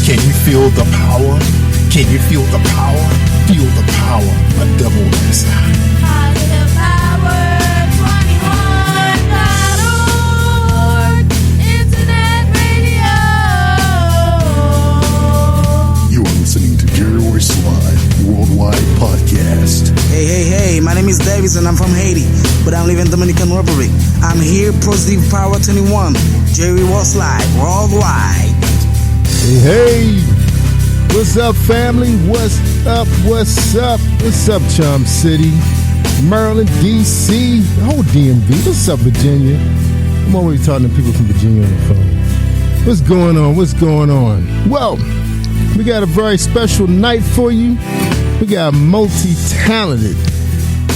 Can you feel the power? Can you feel the power? Feel the power, a devil inside. Positive Power 21.org Internet Radio. You are listening to ROYCE Live Worldwide Podcast. Hey, my name is Davis and I'm from Haiti, but I live in Dominican Republic. I'm here, Positive Power 21, ROYCE Live Worldwide. Hey, what's up, family? What's up? What's up, Charm City, Maryland, D.C., the whole DMV. What's up, Virginia? I'm always talking to people from Virginia on the phone. What's going on? Well, we got a very special night for you. We got multi-talented.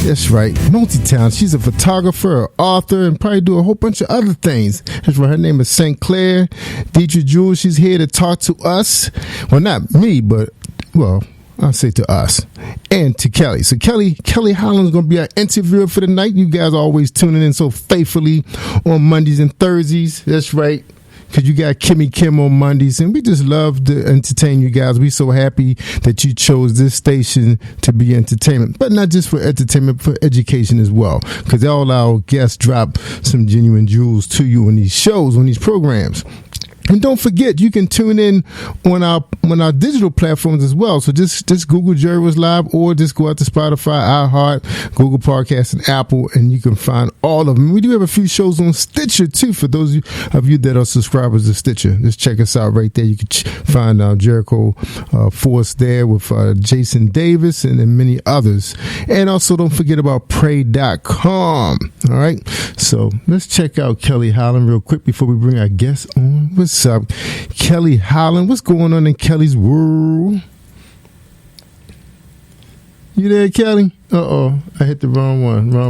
That's right, multi-talented. She's a photographer, author, and probably do a whole bunch of other things. That's right. Her name is Clair Detrick-Jules. She's here to talk to us. Well, not me, but, well, I'll say to us and to Kelly. So Kelly Holland's going to be our interviewer for the night. You guys are always tuning in so faithfully on Mondays and Thursdays. That's right. Because you got Kimmy Kim on Mondays, and we just love to entertain you guys. We're so happy that you chose this station to be entertainment, but not just for entertainment, for education as well. Because all our guests drop some genuine jewels to you on these shows, on these programs. And don't forget, you can tune in on our digital platforms as well. So just Google ROYCE Live, or just go out to Spotify, iHeart, Google Podcasts, and Apple, and you can find all of them. We do have a few shows on Stitcher too, for those of you that are subscribers to Stitcher. Just check us out right there. You can find Jericho Force there with Jason Davis and then many others. And also don't forget about pray.com. All right. So let's check out Kelly Holland real quick before we bring our guests on. What's up, Kelly Holland? What's going on in Kelly's world? You there, Kelly? Uh-oh, I hit the wrong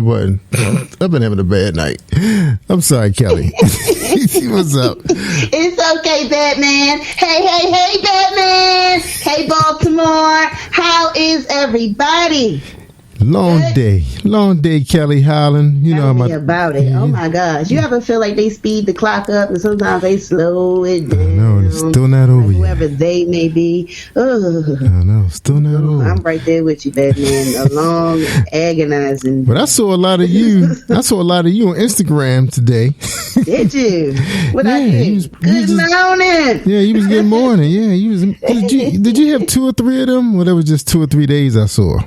button. I've been having a bad night. I'm sorry, Kelly. What's up? It's okay, Batman. Hey, Batman. Hey, Baltimore. How is everybody? Long day, Kelly Holland. You know about it. Oh my gosh! You ever feel like they speed the clock up and sometimes they slow it down? No, it's still not over yet. Whoever they may be. No, still not over. I'm right there with you, Batman. A long, agonizing. But I saw a lot of you. I saw a lot of you on Instagram today. Did you? What I did? Good morning. Yeah, you was good morning. Yeah, you was. Did you have 2 or 3 of them? Well, that was just 2 or 3 days I saw.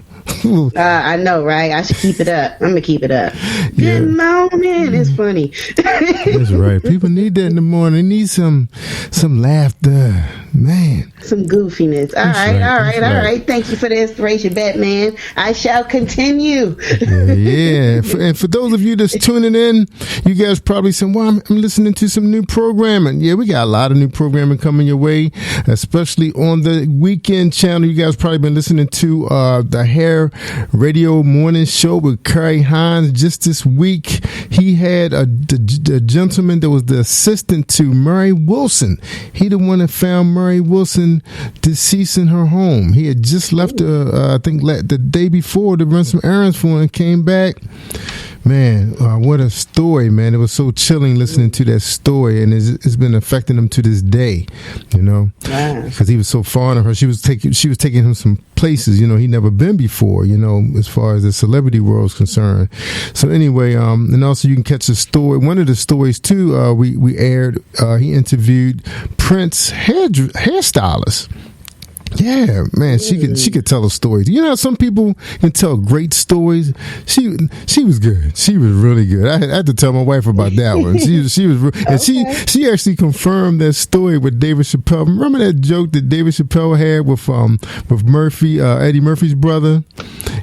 I know, right? I should keep it up. I'm gonna keep it up. Good morning. It's funny. That's right. People need that in the morning. They need some laughter, man. Some goofiness. All right. Thank you for the inspiration, Batman. I shall continue. Yeah. And for those of you that's tuning in, you guys probably saying, "Well, I'm listening to some new programming." Yeah, we got a lot of new programming coming your way, especially on the weekend channel. You guys probably been listening to the Hair Radio Morning Show with Kerry Hines. Just this week, he had a gentleman that was the assistant to Murray Wilson. He the one that found Murray Wilson deceased in her home. He had just left I think the day before to run some errands for her and came back. Man, what a story, man. It was so chilling listening to that story, and it's been affecting him to this day, you know, because he was so fond of her. She was taking him some places, you know, he'd never been before, you know, as far as the celebrity world is concerned. So anyway, and also you can catch the story. One of the stories too, we aired, he interviewed Prince hairstylist. Yeah, man, she could tell a story. You know how some people can tell great stories? She was good. She was really good. I had to tell my wife about that one. She was, and she actually confirmed that story with David Chappelle. Remember that joke that David Chappelle had with Murphy, Eddie Murphy's brother,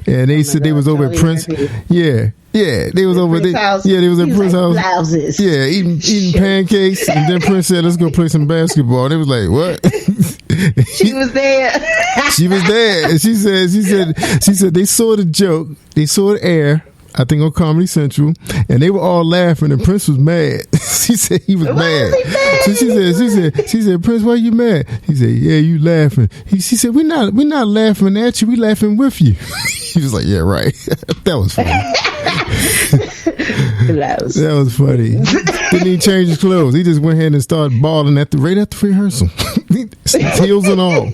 and they said they was over at Prince. Yeah, they was over there. Yeah, they was at Prince's house. Blouses. Yeah, eating pancakes, and then Prince said, "Let's go play some basketball." And they was like, "What?" She was there. She was there, and she said they saw the joke, they saw the air I think on Comedy Central, and they were all laughing, and Prince was mad. She said he was mad. So she said, Prince, why you mad? He said, yeah, you laughing. She said, we're not laughing at you, we laughing with you. He was like, yeah, right. That was funny. That was funny. Didn't even change his clothes. He just went ahead and started balling right after rehearsal. Heels and all.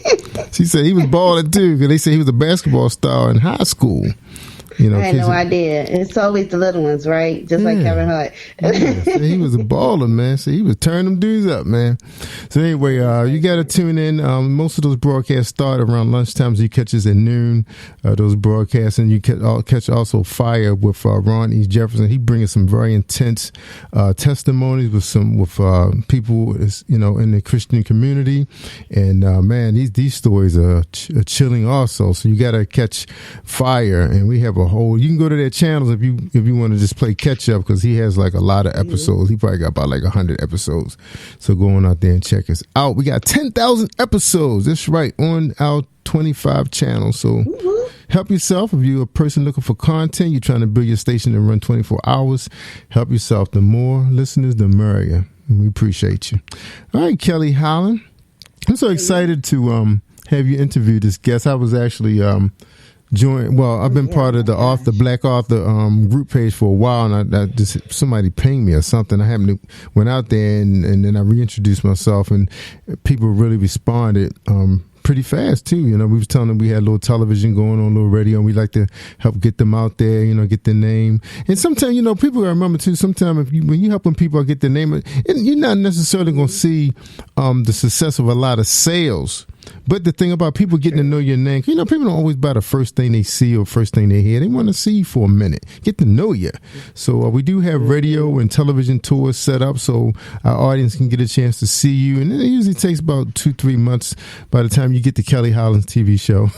She said he was balling too, because they said he was a basketball star in high school. You know, I had no idea. It's always the little ones, right? Just like Kevin Hart. So he was a baller, man. So he was turning them dudes up, man. So anyway, you got to tune in. Most of those broadcasts start around lunchtime, so you catch us at noon. Those broadcasts, and you catch also Fire with Ron E. Jefferson. He brings some very intense testimonies with people, you know, in the Christian community. And man, these stories are chilling also. So you got to catch Fire, and we have a whole. You can go to their channels if you want to just play catch up, because he has like a lot of episodes. He probably got about like 100 episodes. So go on out there and check us out. We got 10,000 episodes. That's right, on our 25 channels. So help yourself. If you're a person looking for content, you're trying to build your station and run 24 hours, help yourself. The more listeners, the merrier. And we appreciate you. All right, Kelly Holland. I'm so excited to have you interview this guest. I was actually I've been part of the Black Author group page for a while, and I just somebody pinged me or something. I happened to went out there and then I reintroduced myself, and people really responded pretty fast too. You know, we was telling them we had a little television going on, a little radio, and we like to help get them out there, you know, get their name. And sometimes, you know, people gotta remember too, sometimes when you're helping people get their name, and you're not necessarily going to see the success of a lot of sales. But the thing about people getting to know your name, you know, people don't always buy the first thing they see or first thing they hear. They want to see you for a minute, get to know you. So we do have radio and television tours set up so our audience can get a chance to see you. And it usually takes about 2-3 months by the time you get to Kelly Holland's TV show.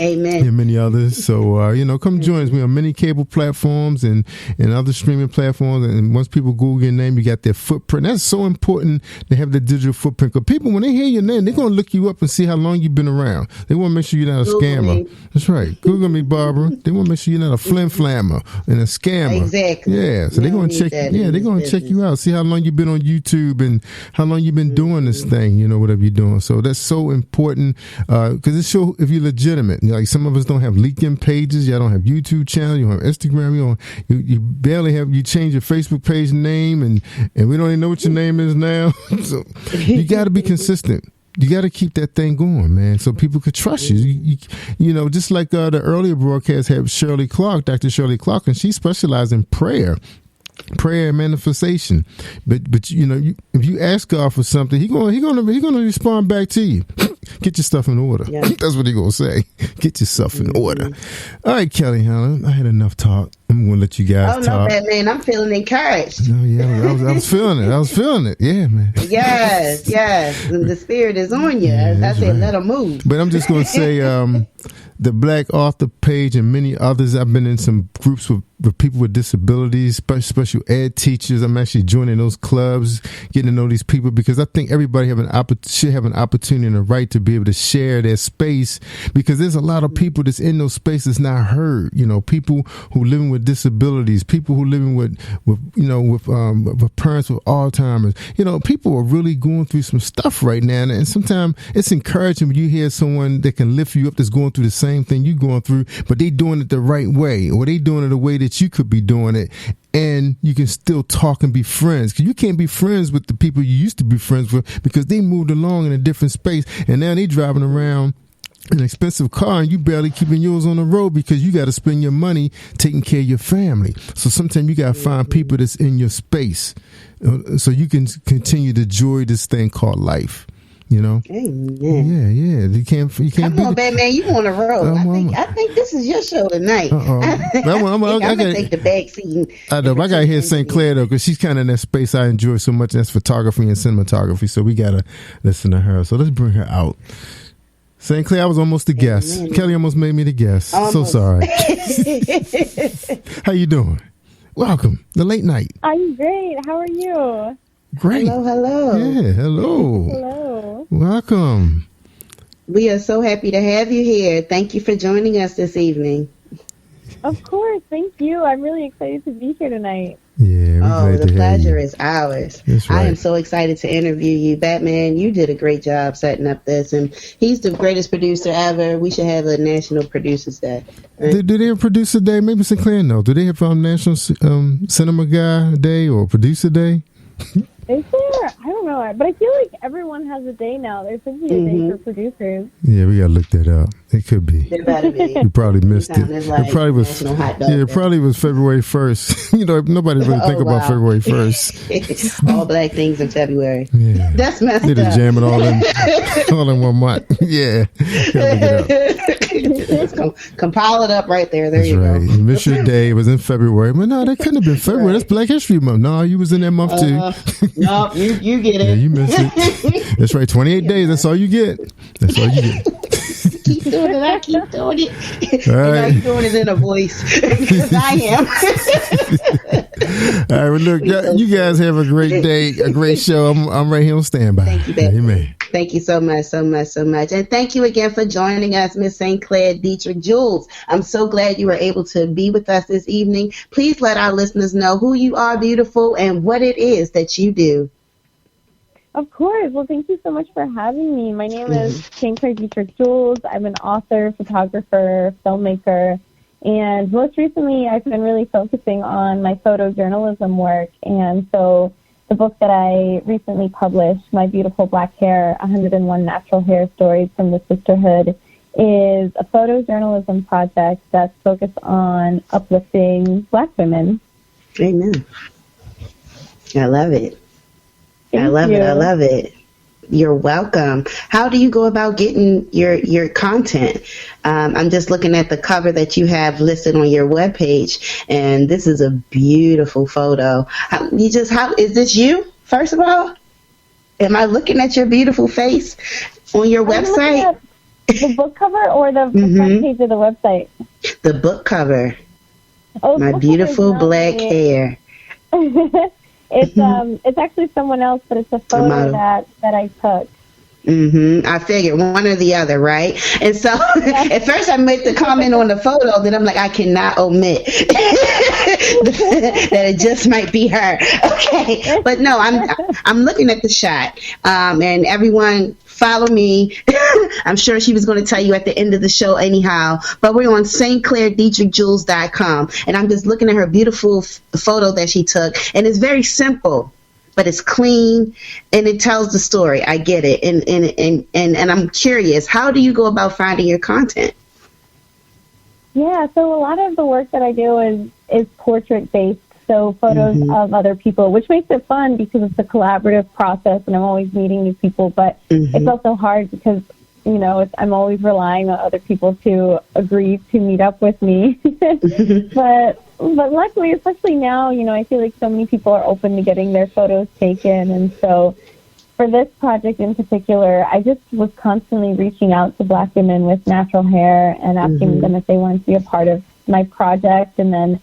Amen. And many others. So, you know, come join us. We're on many cable platforms and other streaming platforms. And once people Google your name, you got their footprint. That's so important to have the digital footprint. Because people, when they hear your name, they're going to look you up and see how long you've been around. They want to make sure you're not a scammer. That's right. Google me, Barbara. They want to make sure you're not a flim-flammer and a scammer. Exactly. Yeah. So they're going to check. Yeah, they're going to check you out. See how long you've been on YouTube and how long you've been doing this thing. You know, whatever you're doing. So that's so important because it shows if you're legitimate. You know, like some of us don't have LinkedIn pages. Y'all don't have YouTube channels. You don't have Instagram. You barely have. You change your Facebook page name, and we don't even know what your name is now. So you got to be consistent. You got to keep that thing going, man, so people could trust you. You know, just like the earlier broadcast had Dr. Shirley Clark, and she specialized in prayer and manifestation. But you know, if you ask God for something, he gonna respond back to you. Get your stuff in order. Yeah. That's what he gonna say. Get your stuff in order. All right, Kelly Holland, I had enough talk. I'm gonna let you guys talk. No, man, I'm feeling encouraged. No, yeah, I was feeling it. I was feeling it. Yeah, man. Yes. And the spirit is on you. Yeah, I said, right. let him move. But I'm just gonna say, the Black Author page and many others. I've been in some groups with people with disabilities, special ed teachers. I'm actually joining those clubs, getting to know these people, because I think everybody should have an opportunity and a right to be able to share their space, because there's a lot of people that's in those spaces not heard. You know, people who living with disabilities, people who living with parents with Alzheimer's. You know, people are really going through some stuff right now, and sometimes it's encouraging when you hear someone that can lift you up that's going through the same thing you're going through, but they doing it the right way, or they doing it the way that you could be doing it, and you can still talk and be friends. Because you can't be friends with the people you used to be friends with, because they moved along in a different space, and now they driving around an expensive car, and you barely keeping yours on the road because you got to spend your money taking care of your family. So sometimes you got to find people that's in your space so you can continue to enjoy this thing called life. You know, Amen. Yeah. You can't. Come on, Batman. You on the road? I think this is your show tonight. I'm gonna take the back seat. I know. I gotta hear St. Clair though, because she's kind of in that space I enjoy so much. That's photography and cinematography. So we gotta listen to her. So let's bring her out. St. Clair, I was almost the guest. Amen. Kelly almost made me the guest. Almost. So sorry. How you doing? Welcome. The late night. I'm great. How are you? Great. Hello. Yeah, hello. Hello. Welcome. We are so happy to have you here. Thank you for joining us this evening. Of course. Thank you. I'm really excited to be here tonight. Yeah, the pleasure is ours. That's right. I am so excited to interview you. Batman, you did a great job setting up this, and he's the greatest producer ever. We should have a National Producers Day. Right? Do they have Producer Day? Maybe Sinclair, no. Do they have National Cinema Guy Day or Producer Day? Is there? I don't know. But I feel like everyone has a day now. There should be a day for producers. Yeah, we gotta look that up. It could be. There better be. You probably missed it. Like It probably was. It probably was February 1st. Nobody really think about February 1st. All black things in February. Yeah, that's messed they just up. jam it all in 1 month. Yeah, gotta look it up. Compile it up right there. There That's you right. go. Miss Your Day was in February, but no, that couldn't have been February. That's Black History Month. No, you was in that month too. No, you get it. Yeah, you missed it. That's right. 28 days. That's all you get. That's all you get. Keep doing it. I keep doing it. All right. And I'm doing it in a voice because I am. All right. Well, look, you guys have a great day, a great show. I'm right here on standby. Thank you, baby. Amen. Thank you so much, so much, so much. And thank you again for joining us, Miss St. Clair Detrick-Jules. I'm so glad you were able to be with us this evening. Please let our listeners know who you are, beautiful, and what it is that you do. Of course. Well, thank you so much for having me. My name is St. Clair Detrick-Jules. I'm an author, photographer, filmmaker, and most recently I've been really focusing on my photojournalism work. And so the book that I recently published, My Beautiful Black Hair, 101 Natural Hair Stories from the Sisterhood, is a photojournalism project that's focused on uplifting Black women. Amen. I love it. Thank I love you. it. I love it. You're welcome. How do you go about getting your content? I'm just looking at the cover that you have listed on your webpage, and this is a beautiful photo. Is this you, first of all? Am I looking at your beautiful face on your website? The book cover or the front page of the website? The book cover. Oh, My beautiful black hair. It's actually someone else, but it's a photo that I took. I figured one or the other, right? And so at first I made the comment on the photo, then I'm like, I cannot omit that it just might be her. Okay, but no, I'm looking at the shot, and everyone follow me. I'm sure she was going to tell you at the end of the show anyhow, but we're on stclairdetrick-jules.com, and I'm just looking at her beautiful photo that she took, and it's very simple, but it's clean and it tells the story. I get it. And I'm curious, how do you go about finding your content? Yeah, so a lot of the work that I do is portrait based. So photos of other people, which makes it fun because it's a collaborative process and I'm always meeting new people. But it's also hard because, I'm always relying on other people to agree to meet up with me. But luckily, especially now, I feel like so many people are open to getting their photos taken. And so for this project in particular, I just was constantly reaching out to Black women with natural hair and asking them if they wanted to be a part of my project. And then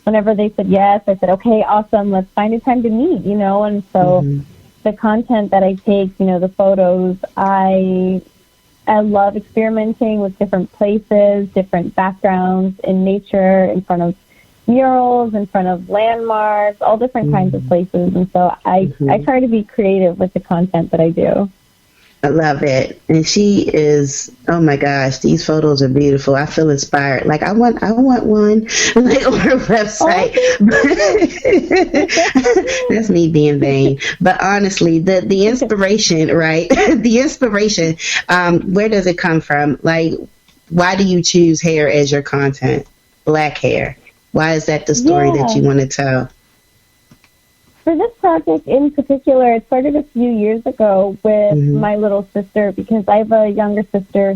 whenever they said yes, I said, okay, awesome, let's find a time to meet, And so the content that I take, the photos, I love experimenting with different places, different backgrounds in nature, in front of murals, in front of landmarks, all different kinds of places. And so I try to be creative with the content that I do. I love it. And she is, oh my gosh, these photos are beautiful. I feel inspired. Like I want one like on her website. That's me being vain. But honestly, the inspiration, right? The inspiration, where does it come from? Like, why do you choose hair as your content? Black hair. Why is that the story that you want to tell? For this project in particular, it started a few years ago with my little sister because I have a younger sister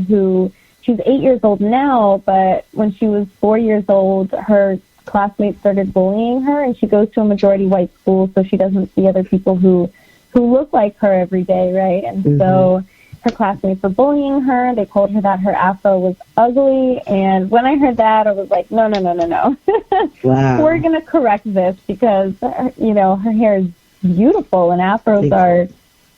she's 8 years old now, but when she was 4 years old, her classmates started bullying her, and she goes to a majority white school, so she doesn't see other people who look like her every day, right? And so her classmates were bullying her. They told her that her afro was ugly. And when I heard that, I was like, no. Wow. We're going to correct this because, her hair is beautiful and afros are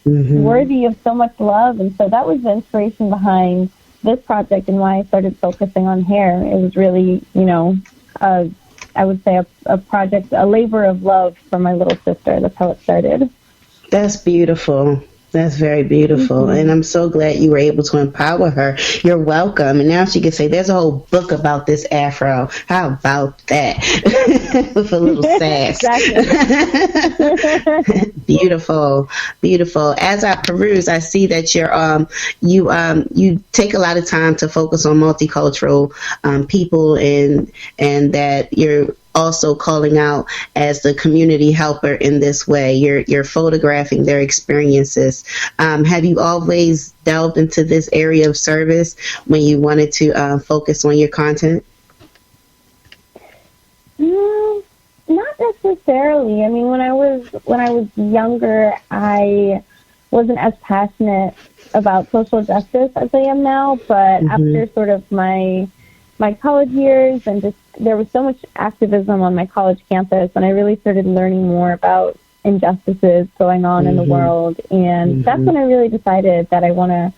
worthy of so much love. And so that was the inspiration behind this project and why I started focusing on hair. It was really, I would say a project, a labor of love for my little sister. That's how it started. That's beautiful. That's very beautiful. And I'm so glad you were able to empower her. You're welcome. And now she can say, there's a whole book about this afro. How about that? With a little sass. Beautiful. Beautiful. As I peruse, I see that you take a lot of time to focus on multicultural people and that you're also calling out as the community helper in this way. You're photographing their experiences. Have you always delved into this area of service when you wanted to focus on your content? Not necessarily. I mean, when I was younger, I wasn't as passionate about social justice as I am now. But after sort of my college years and just there was so much activism on my college campus, and I really started learning more about injustices going on in the world. And that's when I really decided that I want to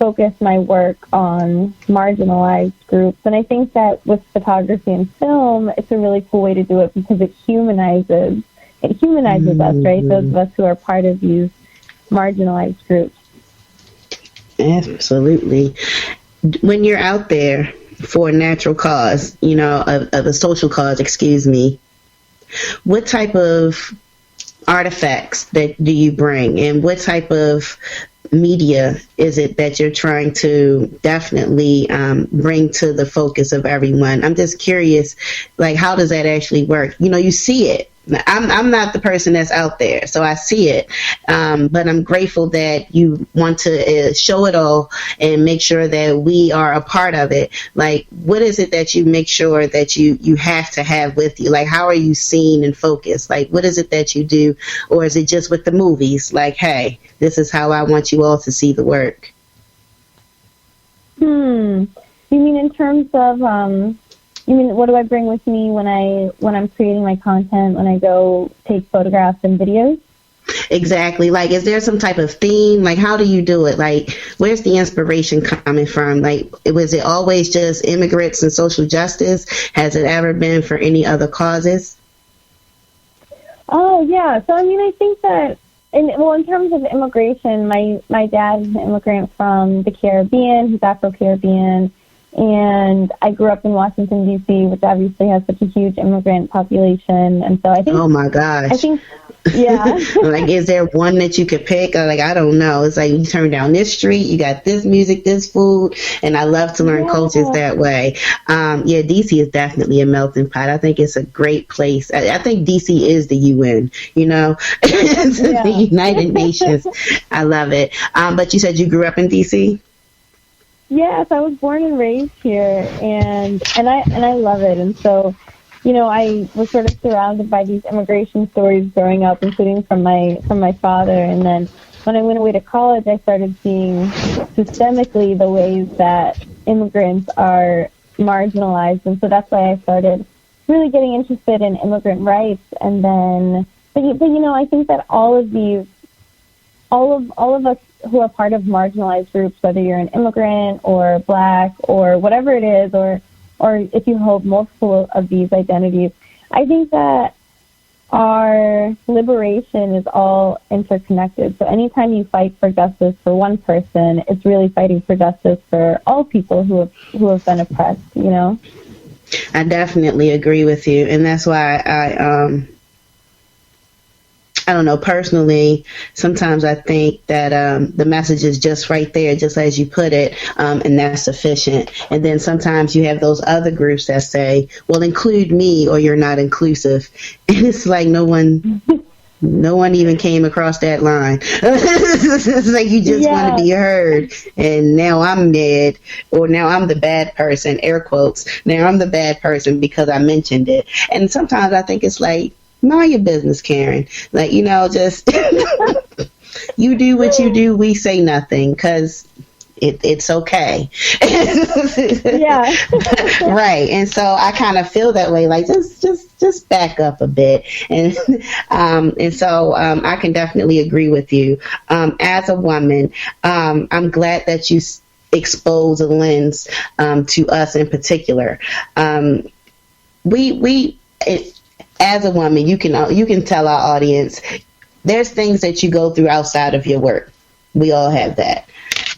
focus my work on marginalized groups. And I think that with photography and film, it's a really cool way to do it because it humanizes us, right? Those of us who are part of these marginalized groups. Absolutely. When you're out there for a natural cause, of a social cause, what type of artifacts do you bring, and what type of media is it that you're trying to definitely bring to the focus of everyone? I'm just curious, like, how does that actually work? You see it. I'm not the person that's out there, so I see it. But I'm grateful that you want to show it all and make sure that we are a part of it. Like, what is it that you make sure that you have to have with you? Like, how are you seen and focused? Like, what is it that you do? Or is it just with the movies? Like, hey, this is how I want you all to see the work. You mean in terms of... You mean, what do I bring with me when I'm creating my content, when I go take photographs and videos? Exactly. Like, is there some type of theme? Like, how do you do it? Like, where's the inspiration coming from? Like, was it always just immigrants and social justice? Has it ever been for any other causes? Oh, yeah. So, I mean, I think that, in terms of immigration, my dad is an immigrant from the Caribbean. He's Afro-Caribbean. And I grew up in Washington, D.C., which obviously has such a huge immigrant population. And so I think... Oh, my gosh. I think, yeah. Like, is there one that you could pick? Or, like, I don't know. It's like you turn down this street, you got this music, this food, and I love to learn cultures that way. D.C. is definitely a melting pot. I think it's a great place. I think D.C. is the UN, It's the United Nations. I love it. But you said you grew up in D.C.? Yes, I was born and raised here, and I love it. And so, I was sort of surrounded by these immigration stories growing up, including from my father. And then when I went away to college, I started seeing systemically the ways that immigrants are marginalized, and so that's why I started really getting interested in immigrant rights. And then, but I think that all of us who are part of marginalized groups, whether you're an immigrant or Black or whatever it is, or if you hold multiple of these identities, I think that our liberation is all interconnected. So anytime you fight for justice for one person, it's really fighting for justice for all people who have been oppressed, I definitely agree with you. And that's why I don't know, personally, sometimes I think that the message is just right there, just as you put it, and that's sufficient. And then sometimes you have those other groups that say, well, include me or you're not inclusive. And it's like no one even came across that line. It's like you just want to be heard. And now I'm mad, or now I'm the bad person, air quotes. Now I'm the bad person because I mentioned it. And sometimes I think it's like, mind your business, Karen. Like, just you do what you do. We say nothing because it's okay. Yeah. Right. And so I kind of feel that way. Like, just back up a bit. And so I can definitely agree with you. As a woman, I'm glad that you expose a lens to us in particular. As a woman, you can tell our audience there's things that you go through outside of your work. We all have that.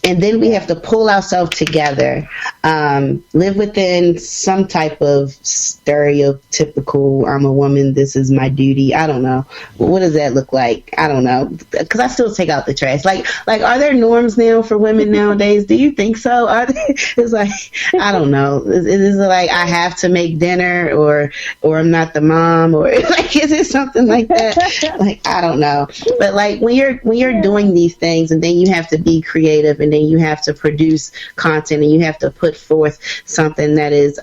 And then we have to pull ourselves together, live within some type of stereotypical, I'm a woman, this is my duty. I don't know. What does that look like? I don't know. Because I still take out the trash. Like, are there norms now for women nowadays? Do you think so? It's like, I don't know. Is it like I have to make dinner or I'm not the mom? Or like, is it something like that? Like, I don't know. But like when you're doing these things and then you have to be creative and then you have to produce content and you have to put forth something that is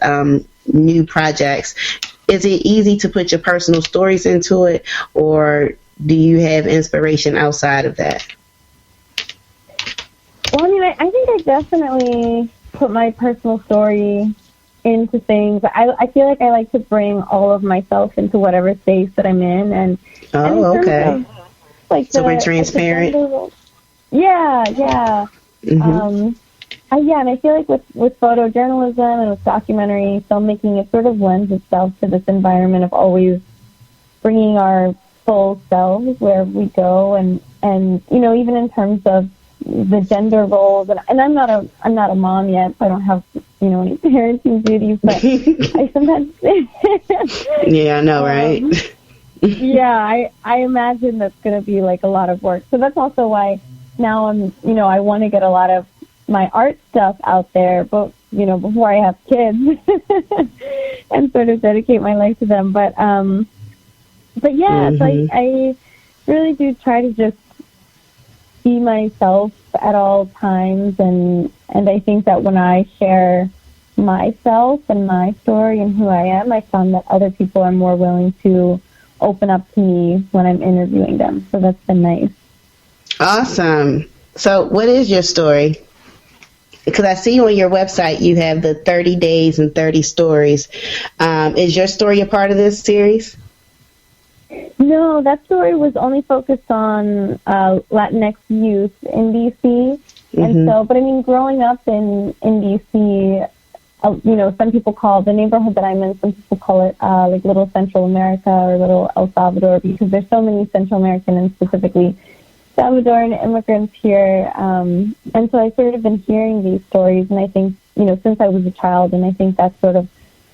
new projects. Is it easy to put your personal stories into it, or do you have inspiration outside of that? Well, I mean, I think I definitely put my personal story into things. I feel like I like to bring all of myself into whatever space that I'm in. And okay. Like so we're transparent. Yeah. Mm-hmm. And I feel like with photojournalism and with documentary filmmaking, it sort of lends itself to this environment of always bringing our full selves where we go, and even in terms of the gender roles. And I'm not a mom yet, so I don't have any parenting duties, but I sometimes yeah, I know, right? Yeah, I imagine that's going to be like a lot of work. So that's also why now I want to get a lot of my art stuff out there, but before I have kids and sort of dedicate my life to them. But yeah, mm-hmm. So I really do try to just be myself at all times, and I think that when I share myself and my story and who I am, I found that other people are more willing to open up to me when I'm interviewing them. So that's been nice. Awesome. So what is your story? Because I see on your website you have the 30 days and 30 stories. Is your story a part of this series? No, that story was only focused on Latinx youth in D.C. Mm-hmm. And so, but I mean, growing up in D.C., some people call the neighborhood that I'm in, some people call it like Little Central America or Little El Salvador, because there's so many Central American and specifically Salvadoran immigrants here. And so I've sort of been hearing these stories, and I think, since I was a child, and I think that's sort of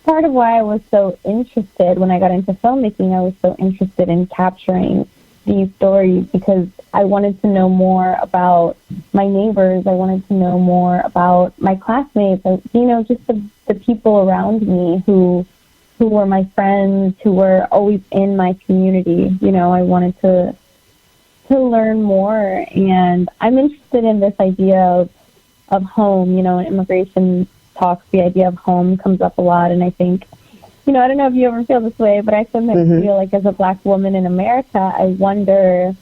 part of why I was so interested when I got into filmmaking. I was so interested in capturing these stories because I wanted to know more about my neighbors. I wanted to know more about my classmates, just the people around me who were my friends, who were always in my community. I wanted to learn more, and I'm interested in this idea of home. In immigration talks, the idea of home comes up a lot, and I think, I don't know if you ever feel this way, but I sometimes mm-hmm. feel like as a Black woman in America, I wonder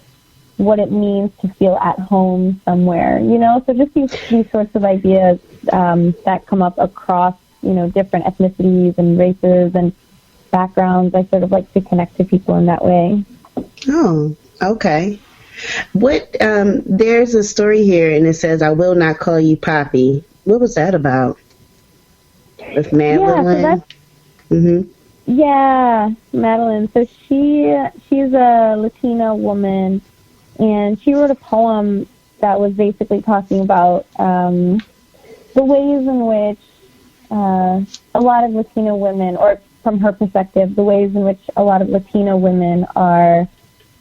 what it means to feel at home somewhere, so just these sorts of ideas that come up across, different ethnicities and races and backgrounds. I sort of like to connect to people in that way. Oh, okay. What, there's a story here and it says, I will not call you Poppy. What was that about? With Madeline? Yeah, so mm-hmm. Yeah, Madeline. So she's a Latina woman, and she wrote a poem that was basically talking about the ways in which a lot of Latina women, or from her perspective, the ways in which a lot of Latina women are,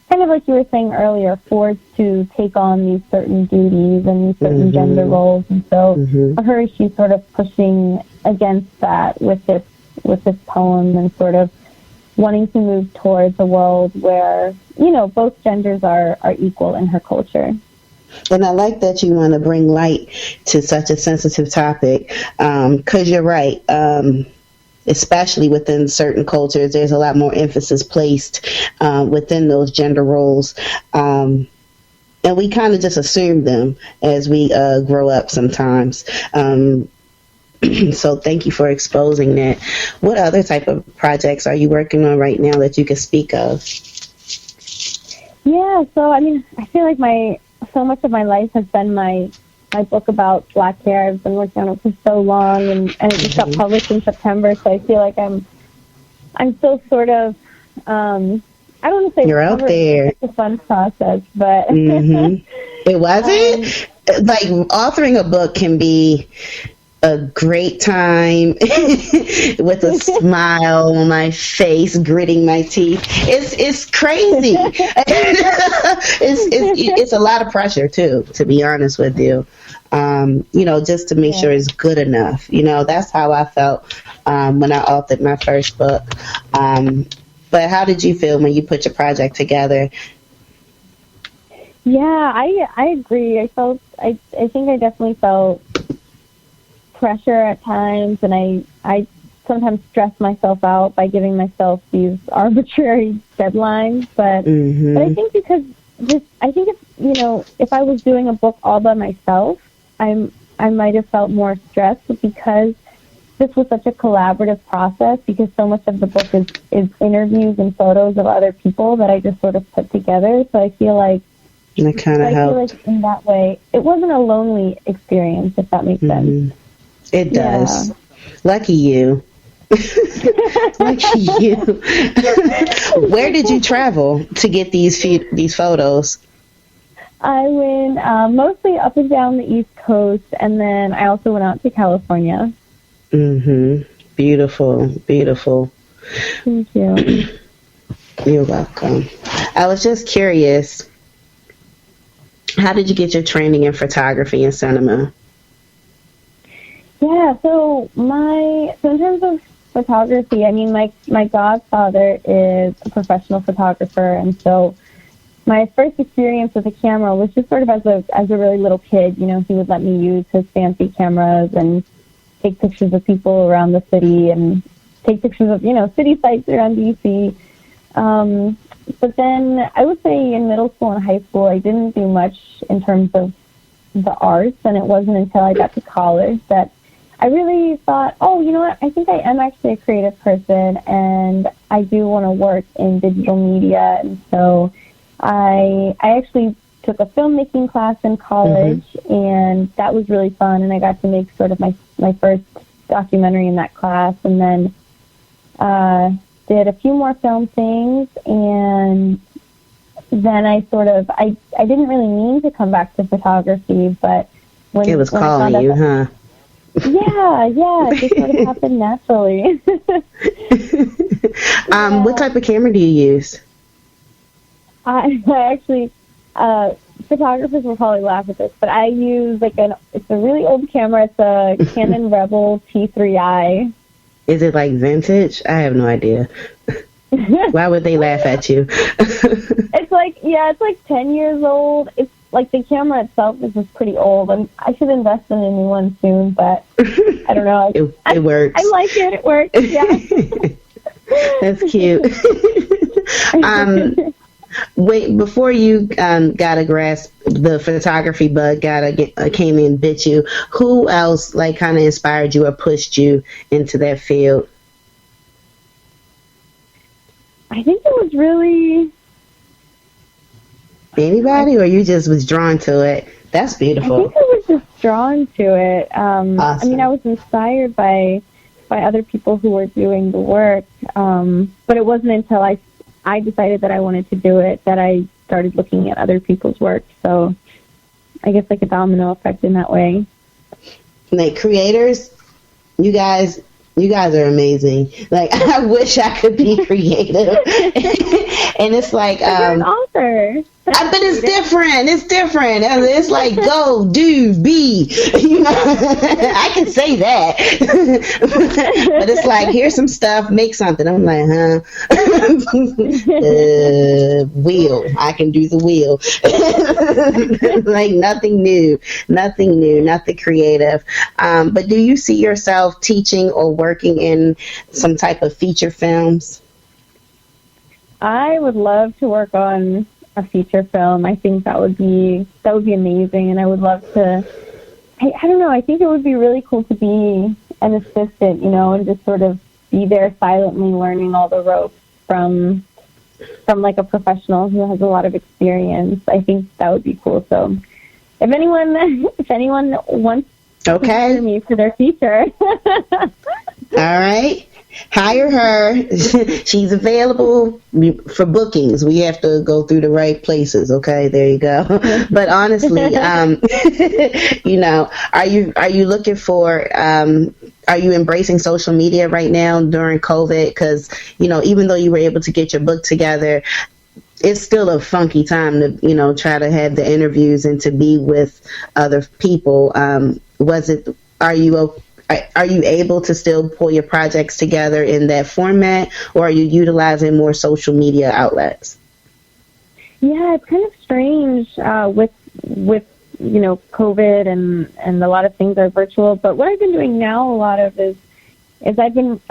kind of like you were saying earlier, forced to take on these certain duties and these certain mm-hmm. gender roles. And so mm-hmm. for her, she's sort of pushing against that with this poem and sort of wanting to move towards a world where, both genders are equal in her culture. And I like that you want to bring light to such a sensitive topic, because you're right. Especially within certain cultures, there's a lot more emphasis placed within those gender roles. And we kind of just assume them as we grow up sometimes. So thank you for exposing that. What other type of projects are you working on right now that you can speak of? Yeah, so I mean, I feel like so much of my life has been my my book about black hair. I've been working on it for so long, and it just got published in September. So I feel like I'm still sort of, I don't want to say you're out there. It's a fun process, but it wasn't like authoring a book can be a great time with a smile on my face, gritting my teeth. It's crazy. it's a lot of pressure too, to be honest with you. Just to make sure it's good enough. That's how I felt when I authored my first book. But how did you feel when you put your project together? Yeah, I agree. I think I definitely felt pressure at times, and I sometimes stress myself out by giving myself these arbitrary deadlines. But I think because if I was doing a book all by myself, I might have felt more stressed, but because this was such a collaborative process, because so much of the book is interviews and photos of other people that I just sort of put together. So I feel like that kind of helped. I feel like in that way, it wasn't a lonely experience, if that makes sense. It does. Yeah. Lucky you. Lucky you. Where did you travel to get these photos? I went mostly up and down the East Coast, and then I also went out to California. Beautiful, beautiful. Thank you. You're welcome. I was just curious, how did you get your training in photography and cinema? Yeah, so in terms of photography, I mean, my godfather is a professional photographer, and so my first experience with a camera was just sort of as a really little kid. He would let me use his fancy cameras and take pictures of people around the city and take pictures of, city sites around DC. But then I would say in middle school and high school, I didn't do much in terms of the arts, and it wasn't until I got to college that I really thought, oh, you know what, I think I am actually a creative person, and I do want to work in digital media. And so I actually took a filmmaking class in college, and that was really fun, and I got to make sort of my first documentary in that class, and then did a few more film things, and then I didn't really mean to come back to photography, but when it was calling you, huh? Yeah, it just sort of happened naturally. What type of camera do you use? I actually, photographers will probably laugh at this, but I use it's a really old camera. It's a Canon Rebel T3i. Is it like vintage? I have no idea. Why would they laugh at you? It's like 10 years old. It's like the camera itself is just pretty old, and I should invest in a new one soon, but I don't know. It works. I like it. It works, yeah. That's cute. Wait, before you got a grasp, the photography bug came in and bit you, who else kind of inspired you or pushed you into that field? I think it was really anybody, or you just was drawn to it? That's beautiful. I think I was just drawn to it. Awesome. I mean, I was inspired by other people who were doing the work, but it wasn't until I decided that I wanted to do it that I started looking at other people's work. So I guess like a domino effect in that way. Like creators, you guys are amazing. I wish I could be creative. And it's like you're an author. But it's different. It's different. It's like go, do, be. I can say that. But it's like, here's some stuff, make something. I'm like, huh? Wheel. I can do the wheel. Nothing new, nothing creative. But do you see yourself teaching or working in some type of feature films? I would love to work on a feature film. I think that would be amazing, and I would love to. I don't know. I think it would be really cool to be an assistant, and just sort of be there silently learning all the ropes from a professional who has a lot of experience. I think that would be cool. So if anyone wants to hire me for their feature. All right. Hire her. She's available for bookings. We have to go through the right places. Okay, there you go. But honestly, you know, are you looking for? Are you embracing social media right now during COVID? Because, you know, even though you were able to get your book together, it's still a funky time to, you know, try to have the interviews and to be with other people. Are you able to still pull your projects together in that format, or are you utilizing more social media outlets? Yeah, it's kind of strange with you know, COVID and a lot of things are virtual. But what I've been doing now a lot of is I've been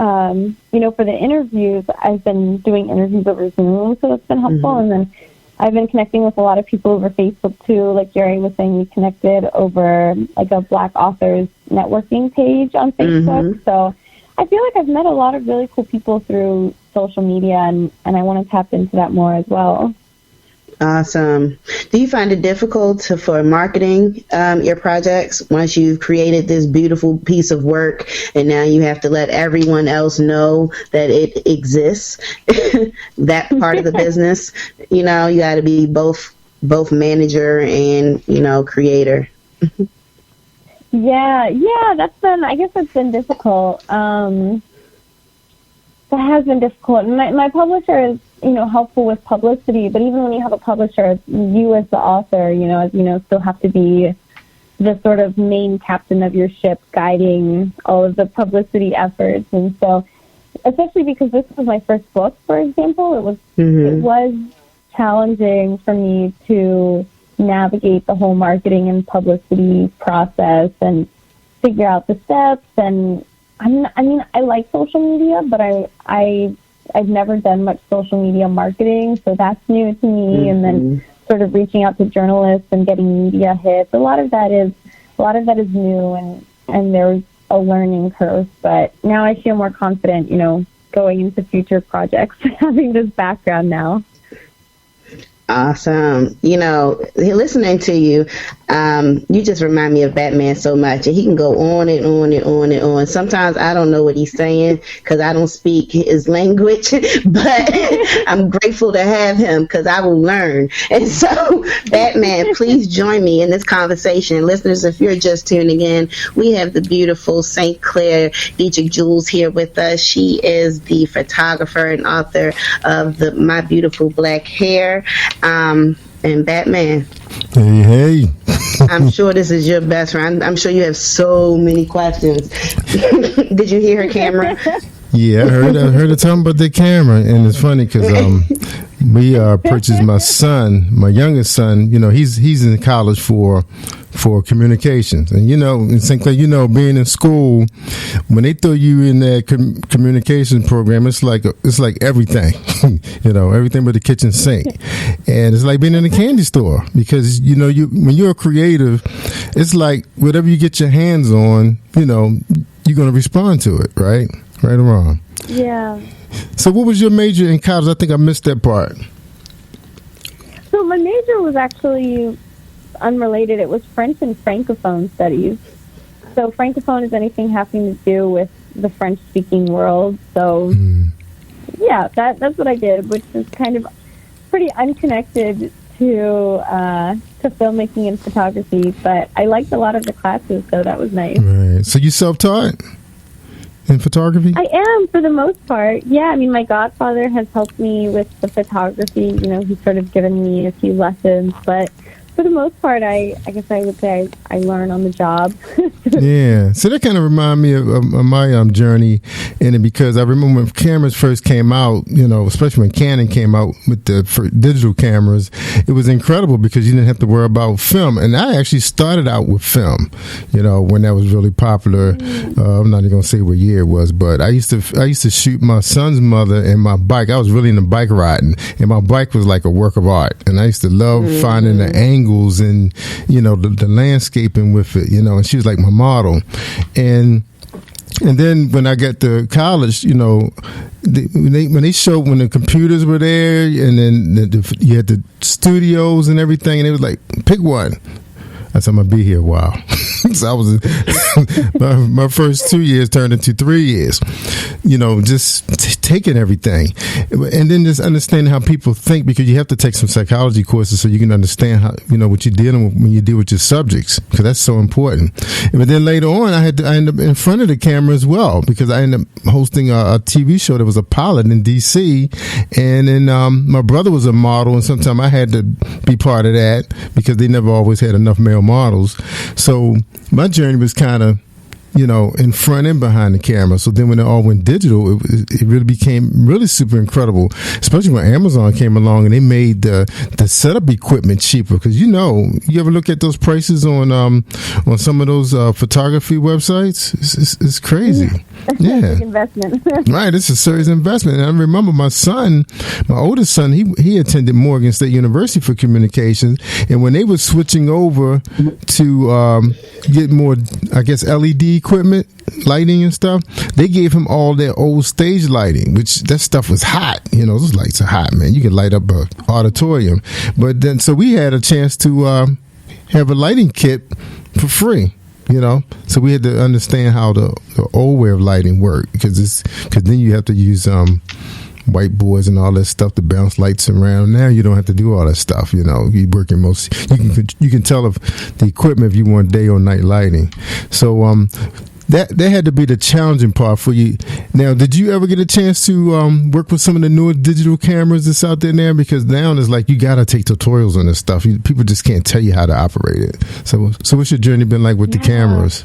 you know, for the interviews, I've been doing interviews over Zoom, so it's been helpful. Mm-hmm. And then I've been connecting with a lot of people over Facebook too. Like Jerry was saying, we connected over like a Black authors networking page on Facebook. Mm-hmm. So I feel like I've met a lot of really cool people through social media, and I want to tap into that more as well. Awesome. Do you find it difficult for marketing your projects once you've created this beautiful piece of work and now you have to let everyone else know that it exists? That part of the business, you know, you got to be both manager and, you know, creator. Yeah, I guess that's been difficult. That has been difficult. My publisher is, you know, helpful with publicity, but even when you have a publisher, you as the author, you know, still have to be the sort of main captain of your ship, guiding all of the publicity efforts. And so, especially because this was my first book, for example, it was challenging for me to navigate the whole marketing and publicity process and figure out the steps. And I like social media, but I've never done much social media marketing, so that's new to me. Mm-hmm. And then sort of reaching out to journalists and getting media hits. A lot of that is new, and there's a learning curve. But now I feel more confident, you know, going into future projects, having this background now. Awesome. You know, listening to you, you just remind me of Batman so much. And he can go on and on and on and on. Sometimes I don't know what he's saying because I don't speak his language, but I'm grateful to have him because I will learn. And so, Batman, please join me in this conversation. Listeners, if you're just tuning in, we have the beautiful St. Clair Detrick-Jules here with us. She is the photographer and author of My Beautiful Black Hair. And Batman. Hey. I'm sure this is your best friend. I'm sure you have so many questions. Did you hear her camera? Yeah, I heard her talking about the camera, and it's funny because we purchased my youngest son. You know, he's in college for communications, and you know, in St. Clair, you know, being in school, when they throw you in that communication program, it's like everything, you know, everything but the kitchen sink, and it's like being in a candy store because you know, when you're a creative, it's like whatever you get your hands on, you know, you're gonna respond to it, right? Right or wrong? Yeah. So what was your major in college? I think I missed that part. So my major was actually unrelated. It was French and Francophone studies. So Francophone is anything having to do with the French-speaking world. So, yeah, that's what I did, which is kind of pretty unconnected to filmmaking and photography. But I liked a lot of the classes, so that was nice. Right. So you self-taught in photography? I am, for the most part. Yeah, I mean, my godfather has helped me with the photography. You know, he's sort of given me a few lessons, but for the most part, I guess I would say I learn on the job. Yeah. So that kind of remind me of my journey in it, because I remember when cameras first came out, you know, especially when Canon came out with the digital cameras, it was incredible because you didn't have to worry about film. And I actually started out with film, you know, when that was really popular. I'm not even going to say what year it was, but I used to shoot my son's mother and my bike. I was really into bike riding, and my bike was like a work of art. And I used to love finding the angles and, you know, the landscaping with it, you know, and she was like my model. And then when I got to college, you know, when they showed when the computers were there, and then you had the studios and everything, and it was like, pick one. I said, I'm going to be here a while. So I was, my first 2 years turned into 3 years, just taking everything. And then just understanding how people think, because you have to take some psychology courses so you can understand how, what you're dealing with when you deal with your subjects, because that's so important. But then later on, I ended up in front of the camera as well, because I ended up hosting a TV show that was a pilot in DC. And then my brother was a model, and sometimes I had to be part of that because they never always had enough male models. So my journey was kind of, in front and behind the camera. So then when it all went digital, it really became really super incredible, especially when Amazon came along and they made the setup equipment cheaper. Because, you ever look at those prices on some of those photography websites? It's crazy. Yeah. Big investment. Right. It's a serious investment. And I remember my oldest son, he attended Morgan State University for communications. And when they were switching over to get more, I guess, LED equipment, lighting and stuff, they gave him all their old stage lighting, which that stuff was hot. Those lights are hot, man. You can light up an auditorium. But then, so we had a chance to have a lighting kit for free. So we had to understand how the old way of lighting worked, because then you have to use whiteboards and all that stuff to bounce lights around. Now you don't have to do all that stuff. You working you can tell if the equipment if you want day or night lighting. So that had to be the challenging part for you. Now, did you ever get a chance to work with some of the newer digital cameras that's out there now? Because now it's like you got to take tutorials on this stuff. People just can't tell you how to operate it. So what's your journey been like with the cameras?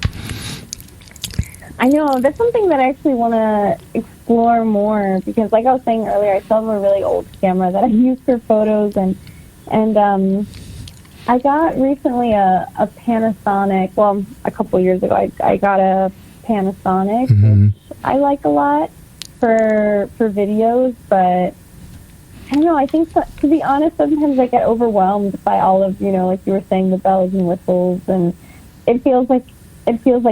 I know, that's something that I actually want to explore more, because like I was saying earlier, I still have a really old camera that I use for photos, and I got recently a Panasonic, well, a couple years ago, I got a Panasonic, which I like a lot for videos, but I don't know, I think, to be honest, sometimes I get overwhelmed by all of, like you were saying, the bells and whistles, and it feels like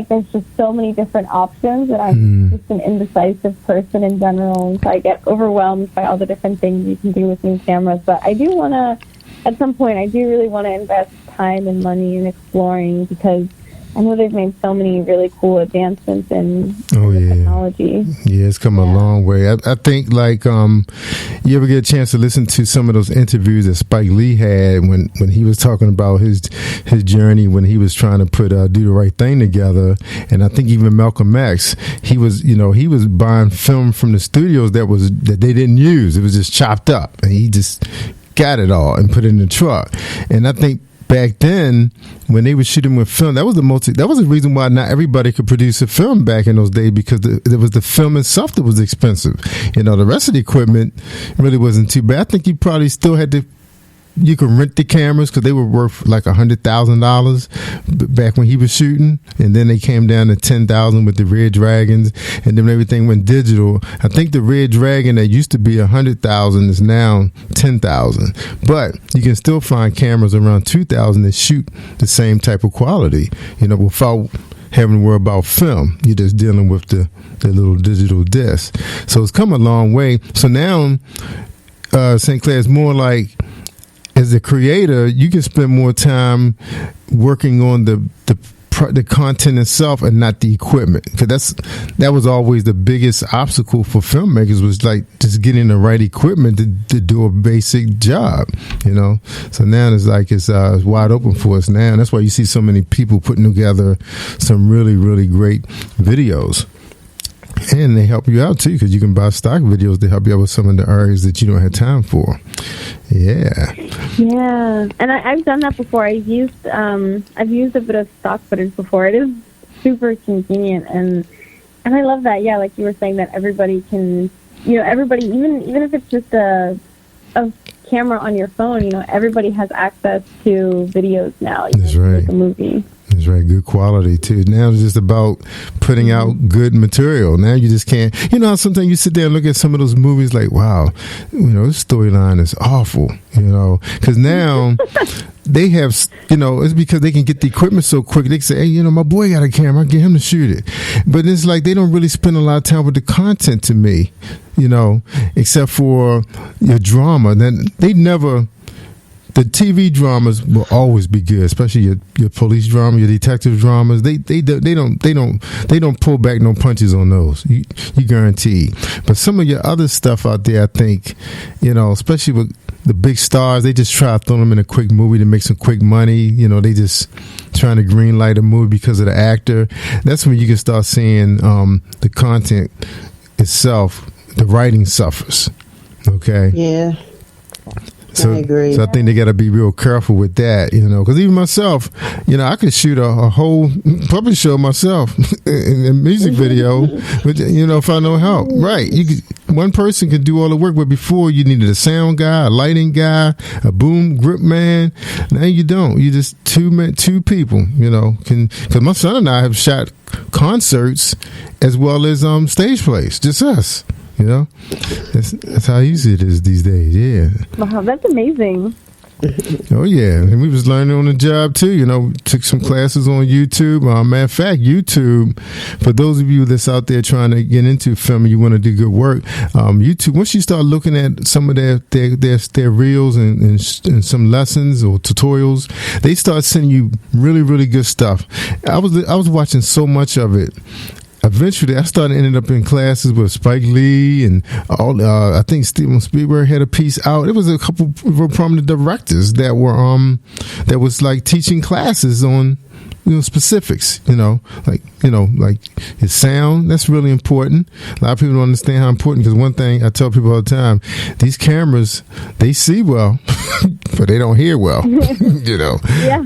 there's just so many different options, and I'm just an indecisive person in general, and so I get overwhelmed by all the different things you can do with new cameras. But I do want to, at some point, I do really want to invest time and money in exploring, because I know they've made so many really cool advancements in technology. Yeah, it's come a long way. I think, like, you ever get a chance to listen to some of those interviews that Spike Lee had when he was talking about his journey when he was trying to put Do the Right Thing together, and I think even Malcolm X, he was buying film from the studios that they didn't use. It was just chopped up, and he just got it all and put it in the truck. And I think back then, when they were shooting with film, that was the reason why not everybody could produce a film back in those days, because there was the film itself that was expensive. The rest of the equipment really wasn't too bad. I think you probably still had to. You could rent the cameras because they were worth like $100,000 back when he was shooting, and then they came down to $10,000 with the Red Dragons, and then everything went digital. I think the Red Dragon that used to be $100,000 is now $10,000, but you can still find cameras around $2,000 that shoot the same type of quality, without having to worry about film. You're just dealing with the little digital disc. So it's come a long way. So now St. Clair is more like, as a creator, you can spend more time working on the content itself and not the equipment, because that was always the biggest obstacle for filmmakers, was like just getting the right equipment to do a basic job. So now it's wide open for us now, and that's why you see so many people putting together some really, really great videos. And they help you out too, because you can buy stock videos to help you out with some of the areas that you don't have time for. Yeah, and I've done that before. I've used a bit of stock footage before. It is super convenient, and I love that. Yeah, like you were saying, that everybody can, everybody, even if it's just a camera on your phone, everybody has access to videos now. That's right. Like a movie. That's right. Good quality too. Now it's just about putting out good material. Now you just can't, sometimes you sit there and look at some of those movies like, wow, this storyline is awful, because now they have, it's because they can get the equipment so quick. They can say, hey, my boy got a camera, I'll get him to shoot it. But it's like they don't really spend a lot of time with the content to me, except for your drama. Then they never the TV dramas will always be good, especially your police drama, your detective dramas. They don't pull back no punches on those. You guarantee. But some of your other stuff out there, I think, especially with the big stars, they just try to throw them in a quick movie to make some quick money. They just trying to green light a movie because of the actor. That's when you can start seeing the content itself, the writing suffers. Okay. Yeah. So, I agree. So I think they got to be real careful with that, because even myself, I could shoot a whole puppet show myself in a music video, but if I know help, right? One person could do all the work, but before you needed a sound guy, a lighting guy, a boom grip man. Now you don't. You just two people, because my son and I have shot concerts as well as stage plays, just us. That's how easy it is these days. Yeah. Wow, that's amazing. Oh yeah, and we was learning on the job too. Took some classes on YouTube. Matter of fact, YouTube, for those of you that's out there trying to get into film and you want to do good work, YouTube. Once you start looking at some of their reels and some lessons or tutorials, they start sending you really, really good stuff. I was watching so much of it. Eventually, I ended up in classes with Spike Lee and all. I think Steven Spielberg had a piece out. It was a couple of prominent directors that was like teaching classes on specifics. Like his sound. That's really important. A lot of people don't understand how important. Because one thing I tell people all the time: these cameras, they see well, but they don't hear well. Yeah.